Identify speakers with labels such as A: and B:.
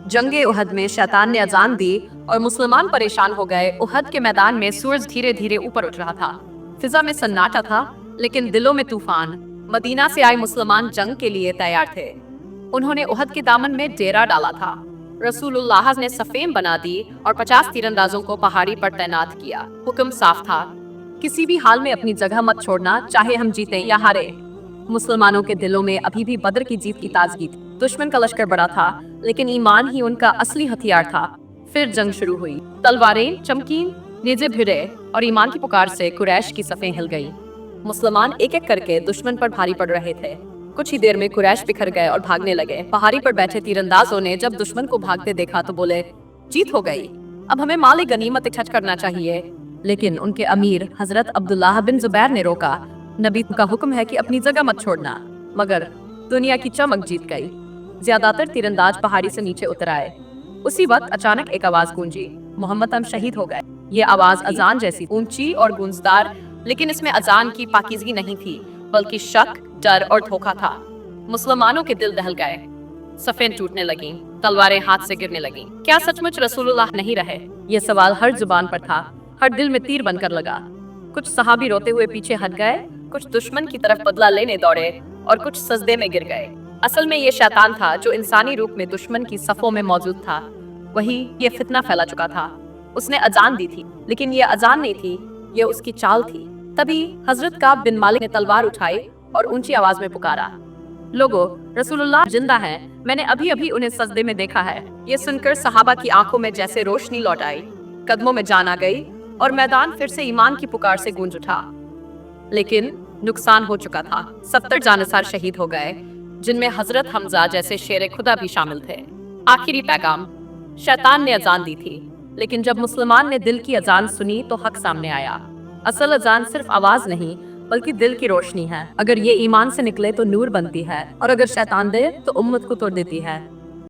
A: जंग उहद में शैतान ने अजान दी और मुसलमान परेशान हो गए। उहद के मैदान में सूरज धीरे धीरे ऊपर उठ रहा था। फिजा में सन्नाटा था, लेकिन दिलों में तूफान। मदीना से आए मुसलमान जंग के लिए तैयार थे। उन्होंने उहद के दामन में डेरा डाला था। रसूलुल्लाह ने सफेम बना दी और 50 तीरंदाजों को पहाड़ी पर तैनात किया। हुक्म साफ था, किसी भी हाल में अपनी जगह मत छोड़ना, चाहे हम जीते या हारे। मुसलमानों के दिलों में अभी भी बदर की जीत की ताजगी थी। दुश्मन का लश्कर बड़ा था, लेकिन ईमान ही उनका असली हथियार था। फिर जंग शुरू हुई। तलवारें चमकी, नेज़े भिड़े और ईमान की पुकार से कुरैश की सफ़ें हिल गई। मुसलमान एक एक करके दुश्मन पर भारी पड़ रहे थे। कुछ ही देर में कुरैश बिखर गए और भागने लगे। पहाड़ी पर बैठे तीरंदाजों ने जब दुश्मन को भागते देखा तो बोले, जीत हो गई, अब हमें माल गनीमत इकट्ठा करना चाहिए। लेकिन उनके अमीर हजरत अब्दुल्लाह बिन जुबैर ने रोका। नबी का हुक्म है कि अपनी जगह मत छोड़ना। मगर दुनिया की चमक जीत गई। ज्यादातर तीरंदाज पहाड़ी से नीचे उतर आए। उसी वक्त अचानक एक आवाज गूंजी, मोहम्मद हम शहीद हो गए। ये आवाज अजान जैसी ऊंची और गूंजदार, लेकिन इसमें अजान की पाकीज़गी नहीं थी, बल्कि शक, डर और धोखा था। मुसलमानों के दिल दहल गए। सफ़ें टूटने लगीं, तलवारें हाथ से गिरने लगीं। क्या सचमुच रसूलुल्लाह नहीं रहे? ये सवाल हर जुबान पर था, हर दिल में तीर बनकर लगा। कुछ सहाबी रोते हुए पीछे हट गए, कुछ दुश्मन की तरफ बदला लेने दौड़े और कुछ सजदे में गिर गए। असल में ये शैतान था जो इंसानी रूप में दुश्मन की सफों में मौजूद था। वही ये फितना फैला चुका था। उसने अजान दी थी, लेकिन ये अजान नहीं थी, ये उसकी चाल थी। तभी हजरत काब बिन मालिक ने तलवार उठाई और ऊंची आवाज में पुकारा, लोगो, रसूलुल्लाह जिंदा हैं, मैंने अभी अभी उन्हें सजदे में देखा है। ये सुनकर सहाबा की आंखों में जैसे रोशनी लौट आई, कदमों में जान आ गई और मैदान फिर से ईमान की पुकार से गूंज उठा। लेकिन नुकसान हो चुका था। 70 जानिसार शहीद हो गए, जिनमें हजरत हमजा जैसे शेर खुदा भी शामिल थे। आखिरी पैगाम, शैतान ने अजान दी थी, लेकिन जब मुसलमान ने दिल की अजान सुनी तो हक सामने आया। असल अजान सिर्फ आवाज नहीं, बल्कि दिल की रोशनी है। अगर ये ईमान से निकले तो नूर बनती है, और अगर शैतान दे तो उम्मत को तोड़ देती है।